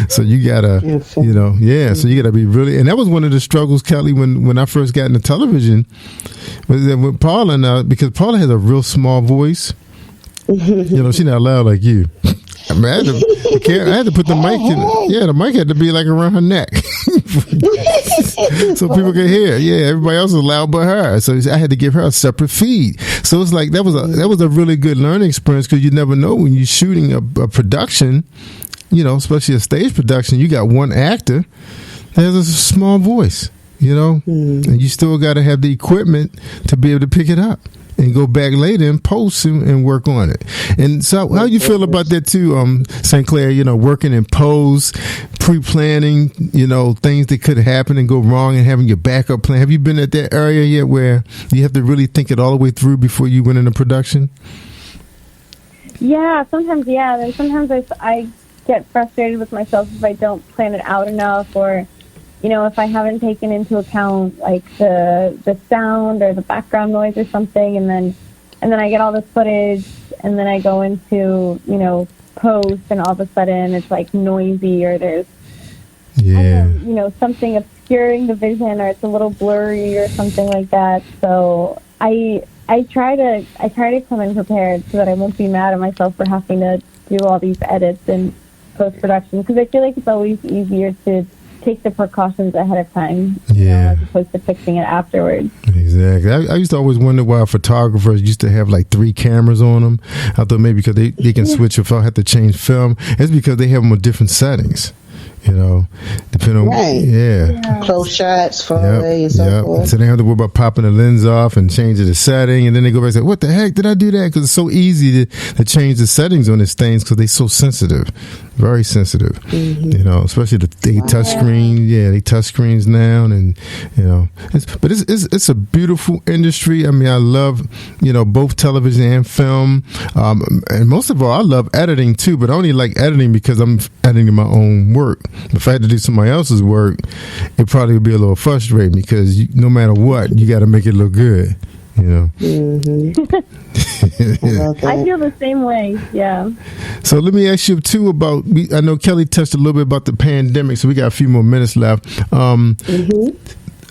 So you gotta, so you gotta be really, and that was one of the struggles, Kelly, when I first got into television, was that with Paula now, because Paula has a real small voice, she's not loud like you. I had to put the mic in. Yeah, the mic had to be like around her neck, so people could hear. Yeah, everybody else was loud but her, so I had to give her a separate feed. So it's like that was a really good learning experience, because you never know when you're shooting a production. Especially a stage production, you got one actor that has a small voice, and you still got to have the equipment to be able to pick it up and go back later and post and work on it. And so how you feel about that too, St. Clair, working in post, pre-planning, things that could happen and go wrong and having your backup plan. Have you been at that area yet where you have to really think it all the way through before you went into production? Yeah, sometimes, yeah. Then sometimes I get frustrated with myself if I don't plan it out enough, or if I haven't taken into account like the sound or the background noise or something, and then I get all this footage, and then I go into post, and all of a sudden it's like noisy, or there's something obscuring the vision, or it's a little blurry or something like that. So I try to come in prepared so that I won't be mad at myself for having to do all these edits and post-production, because I feel like it's always easier to take the precautions ahead of time, as opposed to fixing it afterwards. Exactly. I used to always wonder why photographers used to have like 3 cameras on them. I thought maybe because they can switch if I had to change film. It's because they have them with different settings. Depending on close shots, far away, and so forth. So they have to worry about popping the lens off and changing the setting, and then they go back and say, "What the heck did I do that?" Because it's so easy to change the settings on these things because they're so sensitive, very sensitive. Especially the touch screen. Yeah, they touch screens now, and it's a beautiful industry. I mean, I love both television and film, and most of all, I love editing too. But I only like editing because I'm editing my own work. If I had to do somebody else's work, it probably would be a little frustrating, because no matter what, you got to make it look good. I feel the same way. Yeah. So let me ask you too about. I know Kelly touched a little bit about the pandemic, so we got a few more minutes left.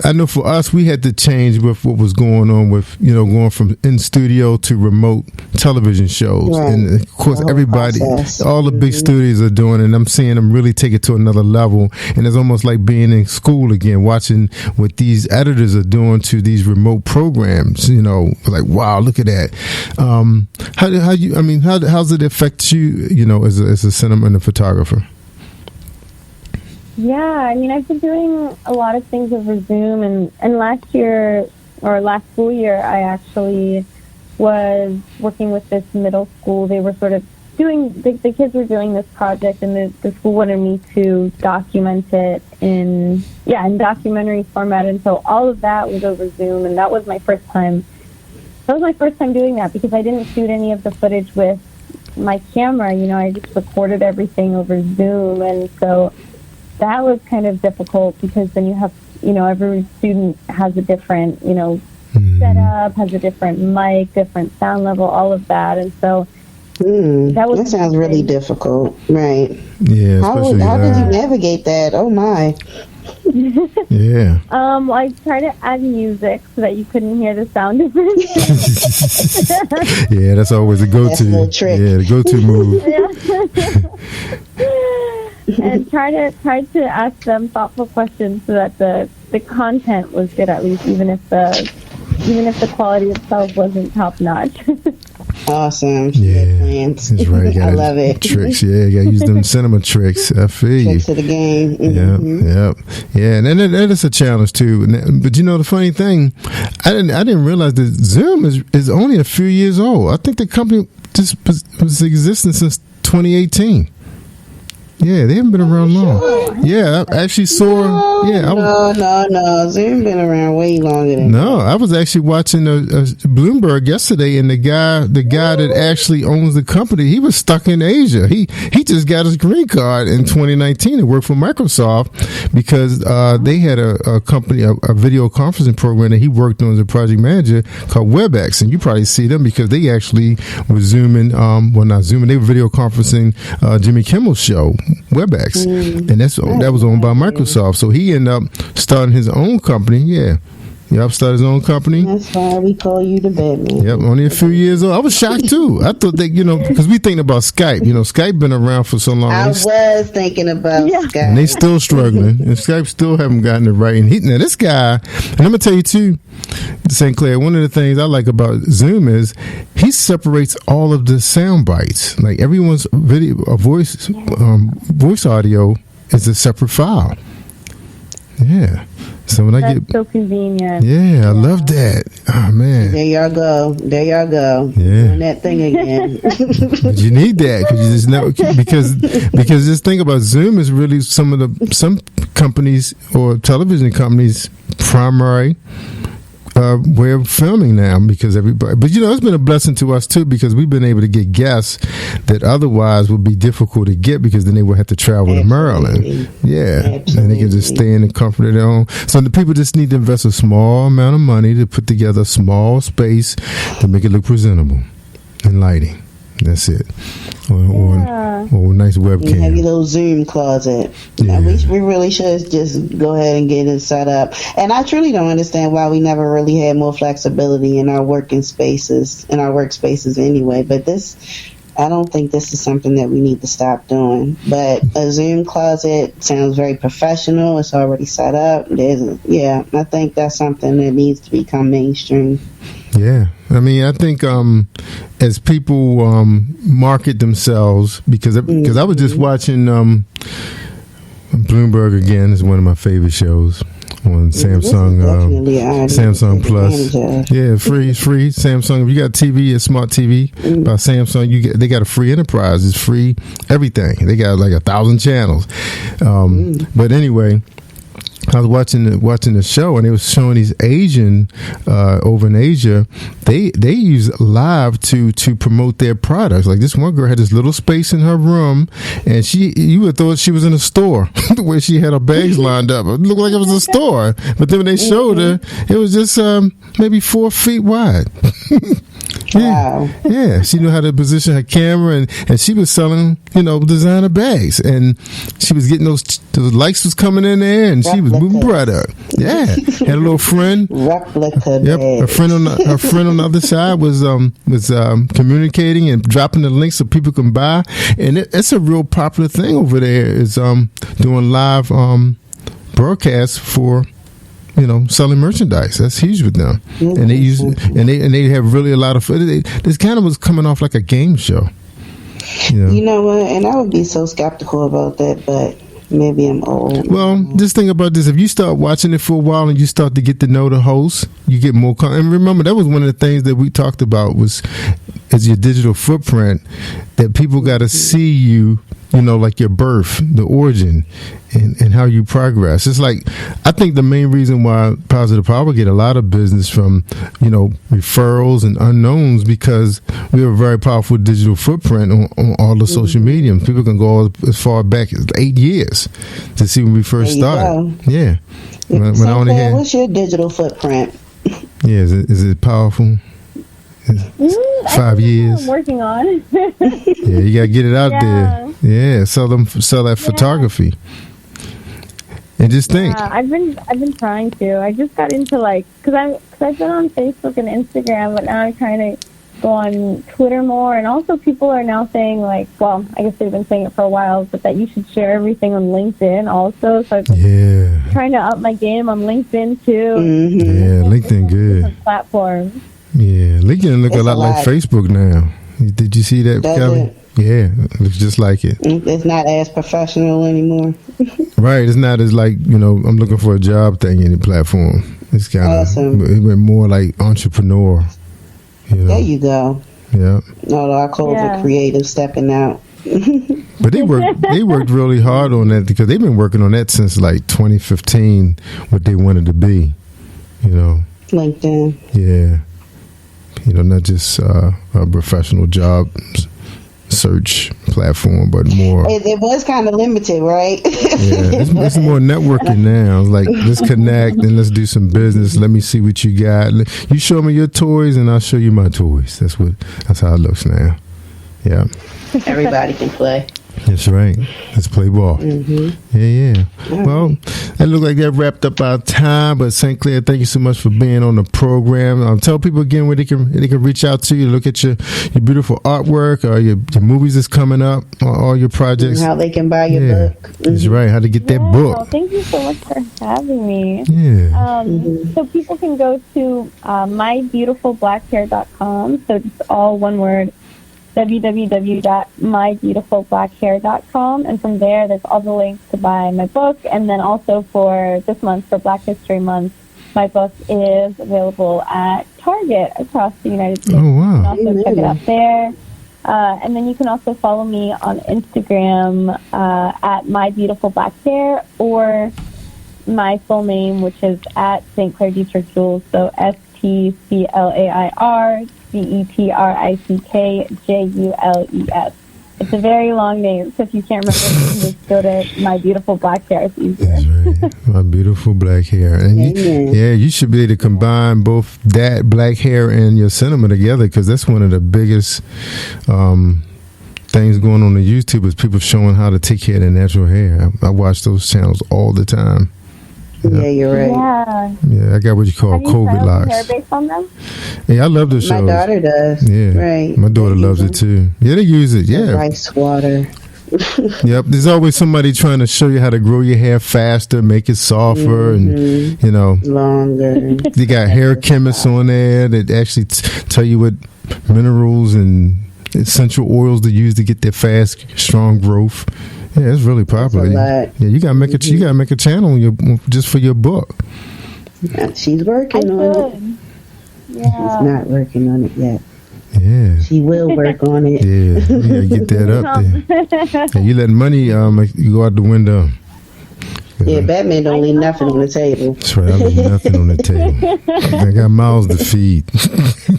I know for us, we had to change with what was going on with, going from in studio to remote television shows. Right. And of course, everybody, all the big studios are doing it, and I'm seeing them really take it to another level. And it's almost like being in school again, watching what these editors are doing to these remote programs, like, wow, look at that. How's it affect you, as a cinema and a photographer? Yeah, I mean, I've been doing a lot of things over Zoom, and last school year, I actually was working with this middle school. They were sort of the kids were doing this project, and the school wanted me to document it in documentary format, and so all of that was over Zoom, and that was my first time. That was my first time doing that because I didn't shoot any of the footage with my camera. I just recorded everything over Zoom, and so that was kind of difficult because then you have, every student has a different, setup, has a different mic, different sound level, all of that, and so that sounds really difficult, right? Yeah. How did you navigate that? Oh my. Yeah. I tried to add music so that you couldn't hear the sound difference. Yeah, that's always a go-to. That's a little trick. Yeah, the go-to move. And try to ask them thoughtful questions so that the content was good, at least, even if the quality itself wasn't top notch. Awesome. Yeah, that's right. I love it. Tricks, yeah. You gotta use them cinema tricks. I feel you. Tricks of the game. Yeah. And that is a challenge too. But the funny thing, I didn't realize that Zoom is only a few years old. I think the company just was existing since 2018. Yeah, they haven't been around long. Yeah, I actually saw. No. Zoom been around way longer than. No, I was actually watching Bloomberg yesterday, and the guy that actually owns the company, he was stuck in Asia. He just got his green card in 2019 and worked for Microsoft because they had a company, a video conferencing program that he worked on as a project manager called WebEx, and you probably see them because they actually were Zooming. Not Zooming, they were video conferencing Jimmy Kimmel's show. WebEx, and that was owned by Microsoft. So he ended up starting his own company. Started his own company. That's why we call you the Batman. Yep, only a few years old. I was shocked too. I thought that because we thinking about Skype. Skype been around for so long. I was thinking about Skype, and they still struggling, and Skype still haven't gotten it right. And now this guy, and I'm gonna tell you too, St. Clair. One of the things I like about Zoom is he separates all of the sound bites. Like everyone's video, voice audio is a separate file. Yeah. So when That's so convenient. Yeah, I love that. Oh man. There y'all go. Yeah. Doing that thing again. But you need that because you just know because this thing about Zoom is really some companies or television companies' primary way of filming now because everybody. But it's been a blessing to us too because we've been able to get guests that otherwise would be difficult to get because then they would have to travel to Maryland. Yeah, and they can just stay in the comfort of their own. So the people just need to invest a small amount of money to put together a small space to make it look presentable and lighting. That's it. Or a nice webcam. You have your little Zoom closet. Yeah. We really should just go ahead and get it set up. And I truly don't understand why we never really had more flexibility in our workspaces anyway. But I don't think this is something that we need to stop doing. But a Zoom closet sounds very professional. It's already set up. I think that's something that needs to become mainstream. Yeah. I mean, I think as people market themselves, because I was just watching Bloomberg again, is one of my favorite shows on Samsung Plus. Yeah, free Samsung. If you got TV, a smart TV by Samsung, they got a free enterprise. It's free everything. They got like 1,000 channels. But anyway, I was watching the show, and they was showing these Asian over in Asia. They use live to promote their products. Like this one girl had this little space in her room, and you would have thought she was in a store the way she had her bags lined up. It looked like it was a store, but then when they showed her, it was just maybe 4 feet wide. Wow. Yeah, she knew how to position her camera, and she was selling, designer bags, and she was getting those lights was coming in there, and she was moving product. Yeah, had a little friend. Replica. Yep, her friend on the other side was communicating and dropping the links so people can buy, and it's a real popular thing over there. Is doing live broadcasts for. Selling merchandise. That's huge with them, and they use and they have really a lot of. This kind of was coming off like a game show. You know what? And I would be so skeptical about that, but maybe I'm old. Well, just think about this: if you start watching it for a while and you start to get to know the host, you get more. And remember, that was one of the things that we talked about was is your digital footprint that people got to see you, like your birth, the origin, and how you progress. It's like, I think the main reason why Positive Power get a lot of business from, referrals and unknowns, because we have a very powerful digital footprint on all the social media. People can go as far back as 8 years to see when we first started. Yeah. When I only had, what's your digital footprint? Yeah, is it powerful? 5 years. I'm working on. Yeah, you gotta get it out there. Yeah, sell that photography. And just think. I've been trying to. I just got into because I've been on Facebook and Instagram, but now I'm trying to go on Twitter more. And also, people are now saying I guess they've been saying it for a while, but that you should share everything on LinkedIn also. So I've been trying to up my game on LinkedIn too. Mm-hmm. Yeah, LinkedIn good. Platform. Yeah, LinkedIn look a lot like Facebook now. Did you see that, Kelly? Yeah, it looks just like it. It's not as professional anymore. Right, it's not as I'm looking for a job thing in the platform. It's kind of awesome. It went more like entrepreneur. There you go. Yeah. No, I call it creative stepping out. But they worked really hard on that, because they've been working on that since 2015. What they wanted to be, LinkedIn. Yeah. Not just a professional job search platform, but more. It was kind of limited, right? Yeah, it's more networking now. It's like, let's connect and let's do some business. Let me see what you got. You show me your toys and I'll show you my toys. That's how it looks now. Yeah. Everybody can play. That's right. Let's play ball. Mm-hmm. Yeah. Well, it looked like that wrapped up our time. But St. Clair, thank you so much for being on the program. Tell people again where they can reach out to you, look at your beautiful artwork, or your movies that's coming up, or all your projects. And how they can buy your book. Mm-hmm. That's right. How to get that book. Well, thank you so much for having me. Yeah. So people can go to mybeautifulblackhair.com. So just all one word. www.mybeautifulblackhair.com, and from there there's all the links to buy my book. And then also for this month, for Black History Month, my book is available at Target across the United States. Oh, wow. You can also check it out there. And then you can also follow me on Instagram at mybeautifulblackhair, or my full name, which is at St. Clair Detrick-Jules, so STCLAIR DETRICKJULES. It's a very long name, so if you can't remember, you can just go to My Beautiful Black Hair. It's easier. That's right. My beautiful black hair. And you should be able to combine both that black hair and your cinema together, because that's one of the biggest things going on YouTube, is people showing how to take care of their natural hair. I watch those channels all the time. Yeah, you're right. Yeah, I got what you call COVID locks. Hair based on them? Yeah, I love those shows. My daughter does. Yeah, right. My daughter loves it too. Yeah, they use it. Yeah, rice water. Yep. There's always somebody trying to show you how to grow your hair faster, make it softer, and longer. They got hair chemists on there that actually tell you what minerals and essential oils to use to get that fast, strong growth. Yeah, it's really popular. Yeah, you gotta make you gotta make a channel just for your book. Yeah, she's working on it. Yeah. She's not working on it yet. Yeah, she will work on it. Yeah, you gotta get that up there. Yeah, you letting money you go out the window. Yeah, Batman don't leave nothing on the table. That's right, I leave nothing on the table. I got mouths to feed.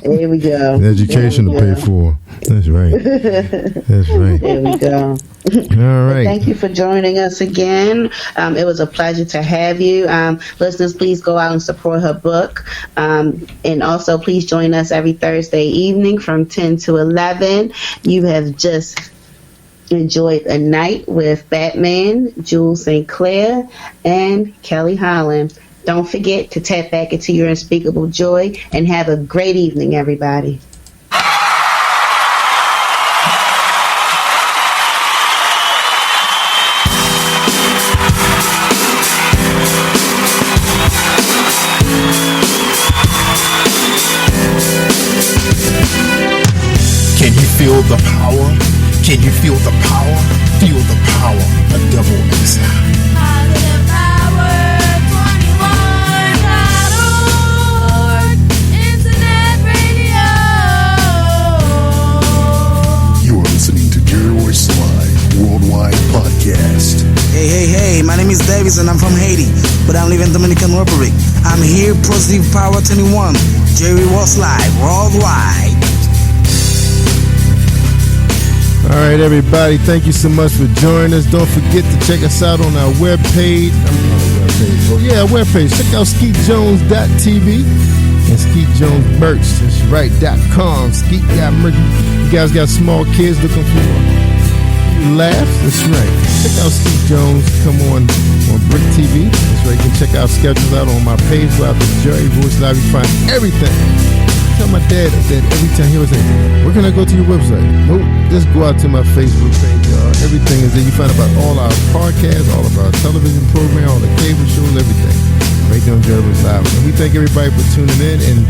There we go. And education to pay for. That's right. That's right. There we go. All right. Thank you for joining us again. It was a pleasure to have you. Listeners, please go out and support her book. And also, please join us every Thursday evening from 10 to 11. You have just enjoyed a night with Batman, Jules St. Clair, and Kelly Holland. Don't forget to tap back into your unspeakable joy and have a great evening, everybody. Can you feel the power? Can you feel the power? Feel the power, a double X. Positive Power 21.org Internet Radio. name is Davis and I'm from Haiti, but I live in Dominican Republic. I'm here, Positive Power 21. Jerry was live worldwide. All right, everybody, thank you so much for joining us. Don't forget to check us out on our webpage. Webpage. Check out SkeetJones.tv and Skeet Jones merch. That's right, .com. Skeet got merch. You guys got small kids looking for laughs? That's right. Check out Skeet Jones. Come on Brick TV. That's right. You can check our schedules out on my page. Go out to Jerry Voice Live. You find everything. Tell my dad that every time he was like, "Where can I go to your website?" Nope, just go out to my Facebook page, y'all. Everything is there. You find about all our podcasts, all of our television program, all the cable shows, everything. Right there on Jerry Voice Live. And we thank everybody for tuning in and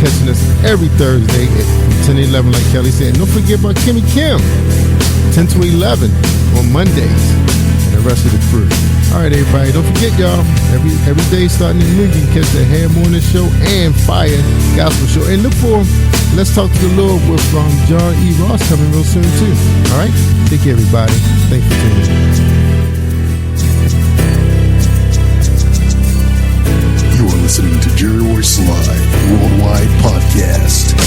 catching us every Thursday from 10 to 11, like Kelly said. And don't forget about Kimmy Kim, 10 to 11 on Mondays, and the rest of the crew. All right, everybody, don't forget, y'all, every day starting in the new, you can catch the Hair Morning Show and Fire Gospel Show. And look for Let's Talk to the Lord with John E. Ross coming real soon, too. All right? Take care, everybody. Thanks for tuning in. You are listening to Jerry Royce Live Worldwide Podcast.